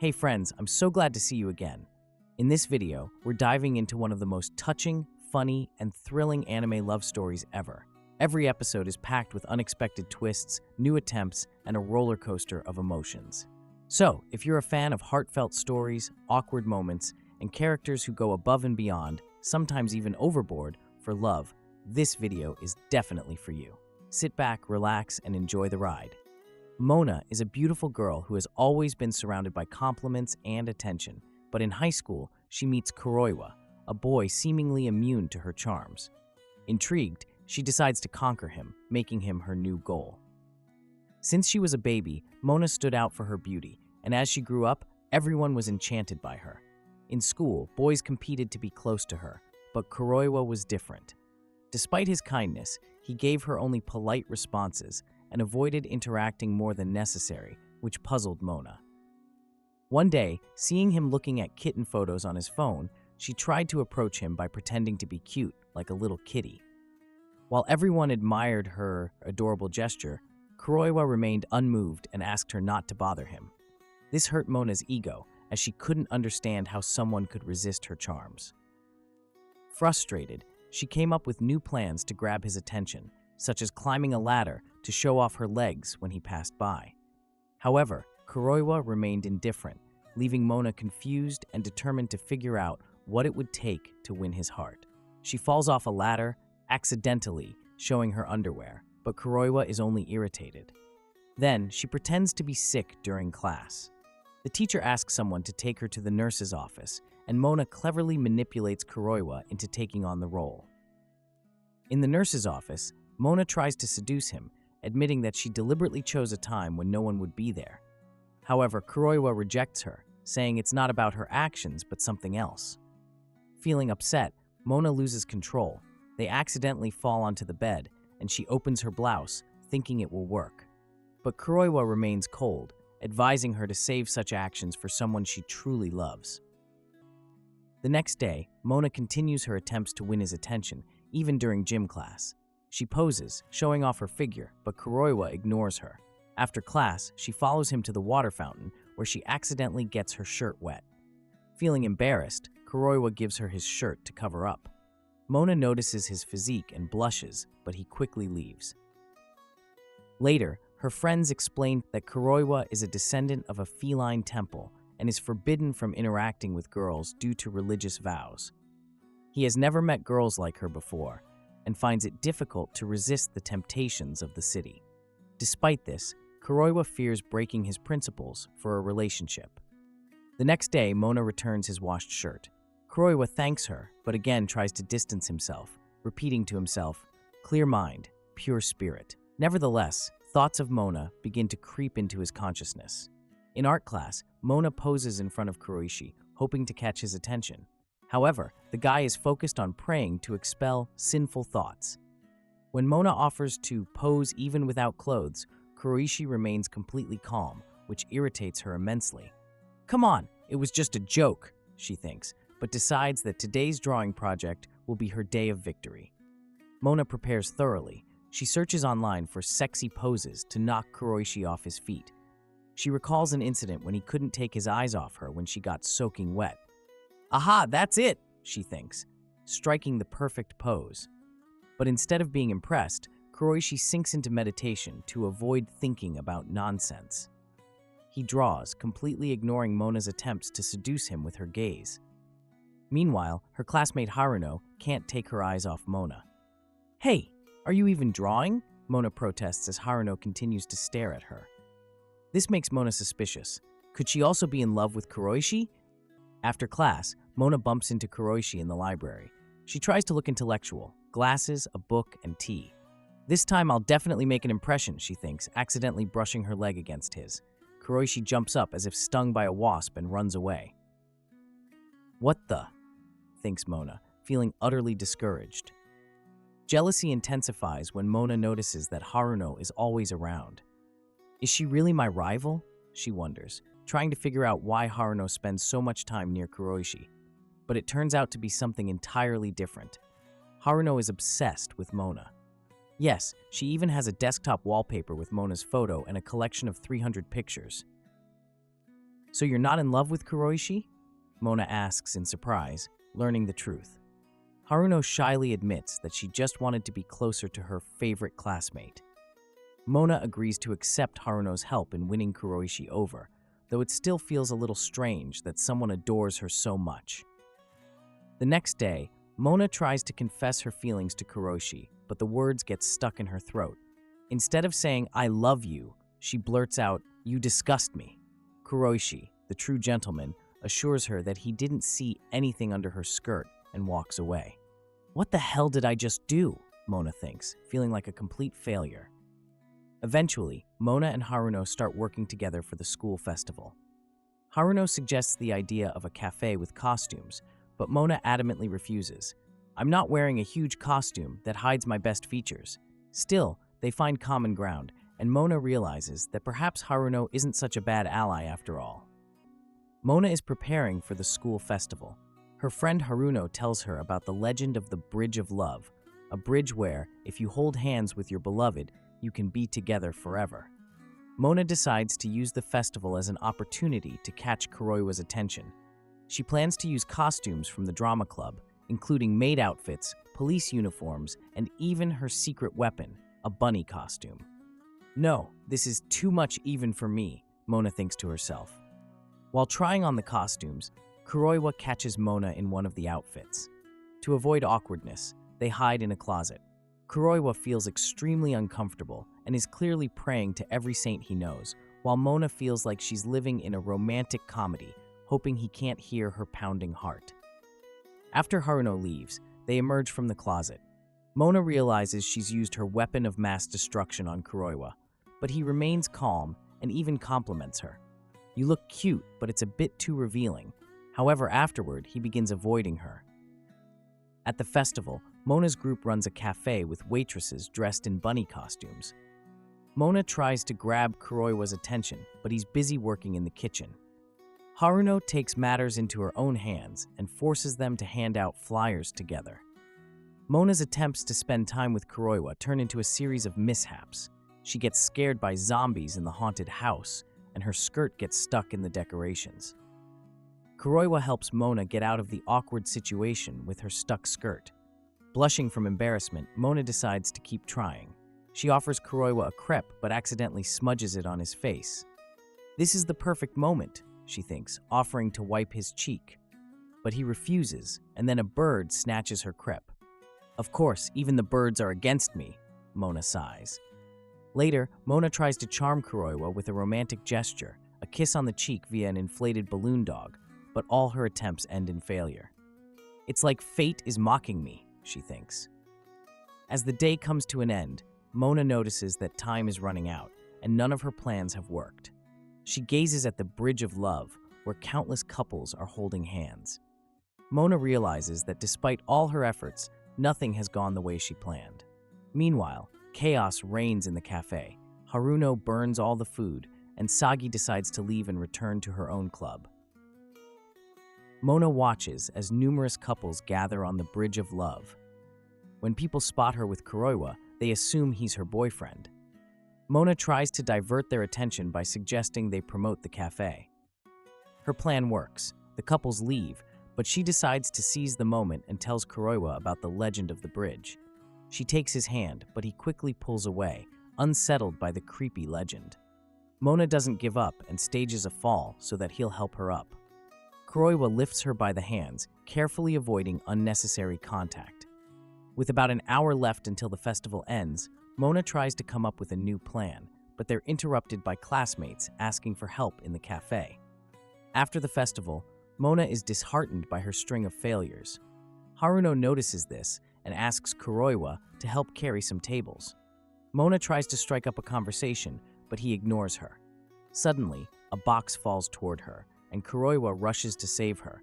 Hey friends, I'm so glad to see you again. In this video, we're diving into one of the most touching, funny, and thrilling anime love stories ever. Every episode is packed with unexpected twists, new attempts, and a roller coaster of emotions. So, if you're a fan of heartfelt stories, awkward moments, and characters who go above and beyond, sometimes even overboard, for love, this video is definitely for you. Sit back, relax, and enjoy the ride. Mona is a beautiful girl who has always been surrounded by compliments and attention, but in high school, she meets Kuroiwa, a boy seemingly immune to her charms. Intrigued, she decides to conquer him, making him her new goal. Since she was a baby, Mona stood out for her beauty, and as she grew up, everyone was enchanted by her. In school, boys competed to be close to her, but Kuroiwa was different. Despite his kindness, he gave her only polite responses and avoided interacting more than necessary, which puzzled Mona. One day, seeing him looking at kitten photos on his phone, she tried to approach him by pretending to be cute, like a little kitty. While everyone admired her adorable gesture, Kuroiwa remained unmoved and asked her not to bother him. This hurt Mona's ego, as she couldn't understand how someone could resist her charms. Frustrated, she came up with new plans to grab his attention, such as climbing a ladder to show off her legs when he passed by. However, Kuroiwa remained indifferent, leaving Mona confused and determined to figure out what it would take to win his heart. She falls off a ladder, accidentally showing her underwear, but Kuroiwa is only irritated. Then, she pretends to be sick during class. The teacher asks someone to take her to the nurse's office, and Mona cleverly manipulates Kuroiwa into taking on the role. In the nurse's office, Mona tries to seduce him, admitting that she deliberately chose a time when no one would be there. However, Kuroiwa rejects her, saying it's not about her actions but something else. Feeling upset, Mona loses control. They accidentally fall onto the bed, and she opens her blouse, thinking it will work. But Kuroiwa remains cold, advising her to save such actions for someone she truly loves. The next day, Mona continues her attempts to win his attention, even during gym class. She poses, showing off her figure, but Kuroiwa ignores her. After class, she follows him to the water fountain, where she accidentally gets her shirt wet. Feeling embarrassed, Kuroiwa gives her his shirt to cover up. Mona notices his physique and blushes, but he quickly leaves. Later, her friends explain that Kuroiwa is a descendant of a feline temple and is forbidden from interacting with girls due to religious vows. He has never met girls like her before, and finds it difficult to resist the temptations of the city. Despite this, Kuroiwa fears breaking his principles for a relationship. The next day, Mona returns his washed shirt. Kuroiwa thanks her, but again tries to distance himself, repeating to himself, "Clear mind, pure spirit." Nevertheless, thoughts of Mona begin to creep into his consciousness. In art class, Mona poses in front of Kuroishi, hoping to catch his attention. However, the guy is focused on praying to expel sinful thoughts. When Mona offers to pose even without clothes, Kuroishi remains completely calm, which irritates her immensely. "Come on, it was just a joke," she thinks, but decides that today's drawing project will be her day of victory. Mona prepares thoroughly. She searches online for sexy poses to knock Kuroishi off his feet. She recalls an incident when he couldn't take his eyes off her when she got soaking wet. "Aha, that's it," she thinks, striking the perfect pose. But instead of being impressed, Kuroishi sinks into meditation to avoid thinking about nonsense. He draws, completely ignoring Mona's attempts to seduce him with her gaze. Meanwhile, her classmate Haruno can't take her eyes off Mona. "Hey, are you even drawing?" Mona protests as Haruno continues to stare at her. This makes Mona suspicious. Could she also be in love with Kuroishi? After class, Mona bumps into Kuroishi in the library. She tries to look intellectual, glasses, a book, and tea. "This time I'll definitely make an impression," she thinks, accidentally brushing her leg against his. Kuroishi jumps up as if stung by a wasp and runs away. "What the?" thinks Mona, feeling utterly discouraged. Jealousy intensifies when Mona notices that Haruno is always around. "Is she really my rival?" she wonders, trying to figure out why Haruno spends so much time near Kuroishi. But it turns out to be something entirely different. Haruno is obsessed with Mona. Yes, she even has a desktop wallpaper with Mona's photo and a collection of 300 pictures. "So you're not in love with Kuroishi?" Mona asks in surprise, learning the truth. Haruno shyly admits that she just wanted to be closer to her favorite classmate. Mona agrees to accept Haruno's help in winning Kuroishi over, though it still feels a little strange that someone adores her so much. The next day, Mona tries to confess her feelings to Kuroishi, but the words get stuck in her throat. Instead of saying, "I love you," she blurts out, "You disgust me." Kuroishi, the true gentleman, assures her that he didn't see anything under her skirt and walks away. What the hell did I just do? Mona thinks, feeling like a complete failure. Eventually, Mona and Haruno start working together for the school festival. Haruno suggests the idea of a cafe with costumes, but Mona adamantly refuses. "I'm not wearing a huge costume that hides my best features." Still, they find common ground, and Mona realizes that perhaps Haruno isn't such a bad ally after all. Mona is preparing for the school festival. Her friend Haruno tells her about the legend of the Bridge of Love, a bridge where, if you hold hands with your beloved, you can be together forever. Mona decides to use the festival as an opportunity to catch Kuroiwa's attention. She plans to use costumes from the drama club, including maid outfits, police uniforms, and even her secret weapon, a bunny costume. "No, this is too much even for me," Mona thinks to herself. While trying on the costumes, Kuroiwa catches Mona in one of the outfits. To avoid awkwardness, they hide in a closet. Kuroiwa feels extremely uncomfortable and is clearly praying to every saint he knows, while Mona feels like she's living in a romantic comedy, hoping he can't hear her pounding heart. After Haruno leaves, they emerge from the closet. Mona realizes she's used her weapon of mass destruction on Kuroiwa, but he remains calm and even compliments her. "You look cute, but it's a bit too revealing." However, afterward, he begins avoiding her. At the festival, Mona's group runs a cafe with waitresses dressed in bunny costumes. Mona tries to grab Kuroiwa's attention, but he's busy working in the kitchen. Haruno takes matters into her own hands and forces them to hand out flyers together. Mona's attempts to spend time with Kuroiwa turn into a series of mishaps. She gets scared by zombies in the haunted house, and her skirt gets stuck in the decorations. Kuroiwa helps Mona get out of the awkward situation with her stuck skirt. Blushing from embarrassment, Mona decides to keep trying. She offers Kuroiwa a crepe but accidentally smudges it on his face. This is the perfect moment, she thinks, offering to wipe his cheek. But he refuses, and then a bird snatches her crepe. "Of course, even the birds are against me," Mona sighs. Later, Mona tries to charm Kuroiwa with a romantic gesture, a kiss on the cheek via an inflated balloon dog, but all her attempts end in failure. "It's like fate is mocking me," she thinks. As the day comes to an end, Mona notices that time is running out, and none of her plans have worked. She gazes at the Bridge of Love, where countless couples are holding hands. Mona realizes that despite all her efforts, nothing has gone the way she planned. Meanwhile, chaos reigns in the cafe. Haruno burns all the food, and Sagi decides to leave and return to her own club. Mona watches as numerous couples gather on the Bridge of Love. When people spot her with Kuroiwa, they assume he's her boyfriend. Mona tries to divert their attention by suggesting they promote the cafe. Her plan works. The couples leave, but she decides to seize the moment and tells Kuroiwa about the legend of the bridge. She takes his hand, but he quickly pulls away, unsettled by the creepy legend. Mona doesn't give up and stages a fall so that he'll help her up. Kuroiwa lifts her by the hands, carefully avoiding unnecessary contact. With about an hour left until the festival ends, Mona tries to come up with a new plan, but they're interrupted by classmates asking for help in the cafe. After the festival, Mona is disheartened by her string of failures. Haruno notices this and asks Kuroiwa to help carry some tables. Mona tries to strike up a conversation, but he ignores her. Suddenly, a box falls toward her, and Kuroiwa rushes to save her.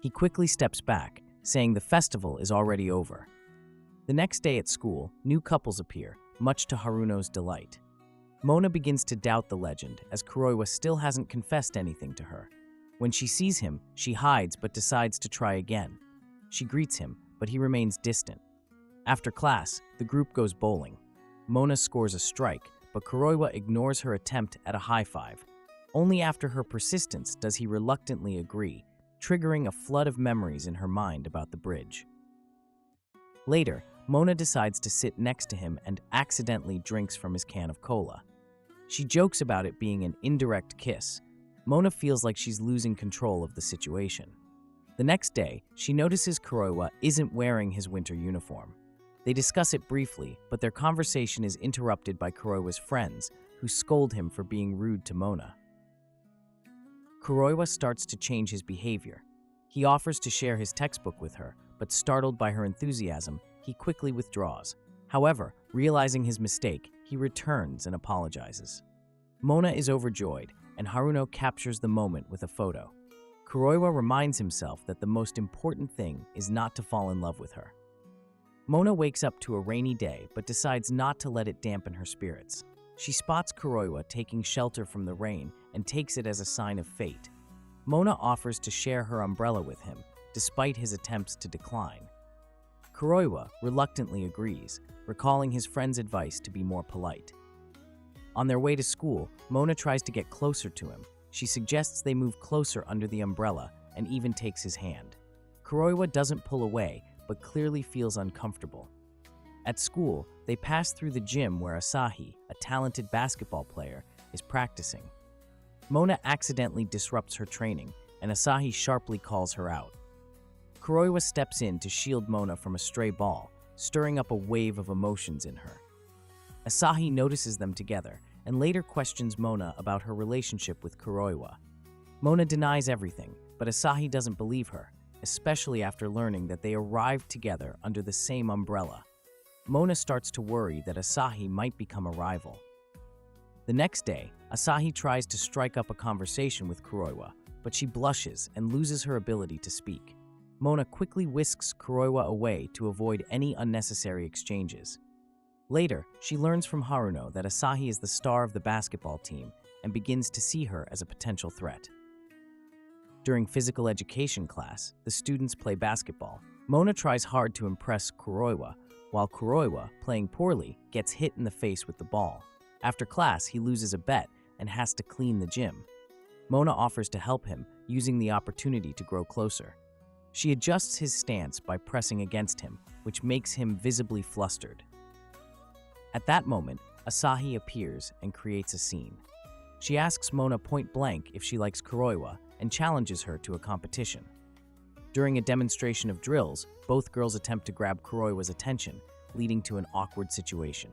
He quickly steps back, saying the festival is already over. The next day at school, new couples appear, much to Haruno's delight. Mona begins to doubt the legend, as Kuroiwa still hasn't confessed anything to her. When she sees him, she hides but decides to try again. She greets him, but he remains distant. After class, the group goes bowling. Mona scores a strike, but Kuroiwa ignores her attempt at a high five. Only after her persistence does he reluctantly agree, triggering a flood of memories in her mind about the bridge. Later, Mona decides to sit next to him and accidentally drinks from his can of cola. She jokes about it being an indirect kiss. Mona feels like she's losing control of the situation. The next day, she notices Kuroiwa isn't wearing his winter uniform. They discuss it briefly, but their conversation is interrupted by Kuroiwa's friends, who scold him for being rude to Mona. Kuroiwa starts to change his behavior. He offers to share his textbook with her, but startled by her enthusiasm, he quickly withdraws. However, realizing his mistake, he returns and apologizes. Mona is overjoyed, and Haruno captures the moment with a photo. Kuroiwa reminds himself that the most important thing is not to fall in love with her. Mona wakes up to a rainy day but decides not to let it dampen her spirits. She spots Kuroiwa taking shelter from the rain and takes it as a sign of fate. Mona offers to share her umbrella with him, despite his attempts to decline. Kuroiwa reluctantly agrees, recalling his friend's advice to be more polite. On their way to school, Mona tries to get closer to him. She suggests they move closer under the umbrella and even takes his hand. Kuroiwa doesn't pull away, but clearly feels uncomfortable. At school, they pass through the gym where Asahi, a talented basketball player, is practicing. Mona accidentally disrupts her training, and Asahi sharply calls her out. Kuroiwa steps in to shield Mona from a stray ball, stirring up a wave of emotions in her. Asahi notices them together and later questions Mona about her relationship with Kuroiwa. Mona denies everything, but Asahi doesn't believe her, especially after learning that they arrived together under the same umbrella. Mona starts to worry that Asahi might become a rival. The next day, Asahi tries to strike up a conversation with Kuroiwa, but she blushes and loses her ability to speak. Mona quickly whisks Kuroiwa away to avoid any unnecessary exchanges. Later, she learns from Haruno that Asahi is the star of the basketball team and begins to see her as a potential threat. During physical education class, the students play basketball. Mona tries hard to impress Kuroiwa, while Kuroiwa, playing poorly, gets hit in the face with the ball. After class, he loses a bet and has to clean the gym. Mona offers to help him, using the opportunity to grow closer. She adjusts his stance by pressing against him, which makes him visibly flustered. At that moment, Asahi appears and creates a scene. She asks Mona point blank if she likes Kuroiwa and challenges her to a competition. During a demonstration of drills, both girls attempt to grab Kuroiwa's attention, leading to an awkward situation.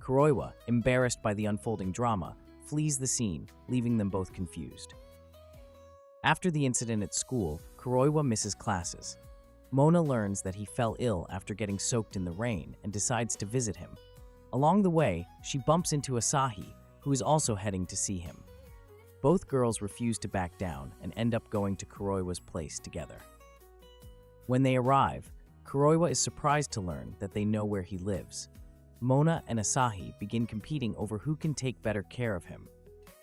Kuroiwa, embarrassed by the unfolding drama, flees the scene, leaving them both confused. After the incident at school, Kuroiwa misses classes. Mona learns that he fell ill after getting soaked in the rain and decides to visit him. Along the way, she bumps into Asahi, who is also heading to see him. Both girls refuse to back down and end up going to Kuroiwa's place together. When they arrive, Kuroiwa is surprised to learn that they know where he lives. Mona and Asahi begin competing over who can take better care of him.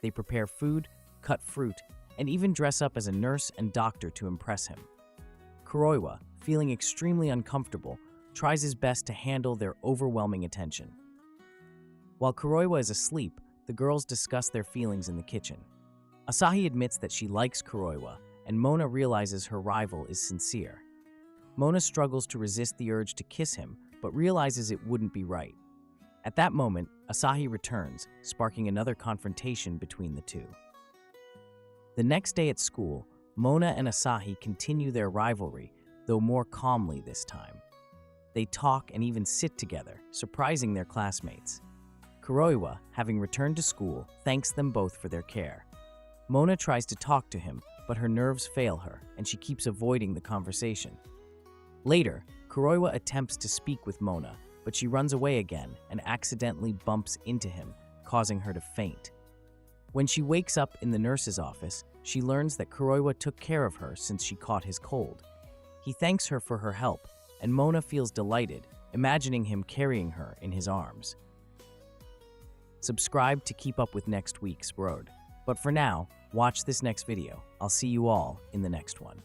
They prepare food, cut fruit, and even dress up as a nurse and doctor to impress him. Kuroiwa, feeling extremely uncomfortable, tries his best to handle their overwhelming attention. While Kuroiwa is asleep, the girls discuss their feelings in the kitchen. Asahi admits that she likes Kuroiwa, and Mona realizes her rival is sincere. Mona struggles to resist the urge to kiss him, but realizes it wouldn't be right. At that moment, Asahi returns, sparking another confrontation between the two. The next day at school, Mona and Asahi continue their rivalry, though more calmly this time. They talk and even sit together, surprising their classmates. Kuroiwa, having returned to school, thanks them both for their care. Mona tries to talk to him, but her nerves fail her, and she keeps avoiding the conversation. Later, Kuroiwa attempts to speak with Mona, but she runs away again and accidentally bumps into him, causing her to faint. When she wakes up in the nurse's office, she learns that Kuroiwa took care of her since she caught his cold. He thanks her for her help, and Mona feels delighted, imagining him carrying her in his arms. Subscribe to keep up with next week's road. But for now, watch this next video. I'll see you all in the next one.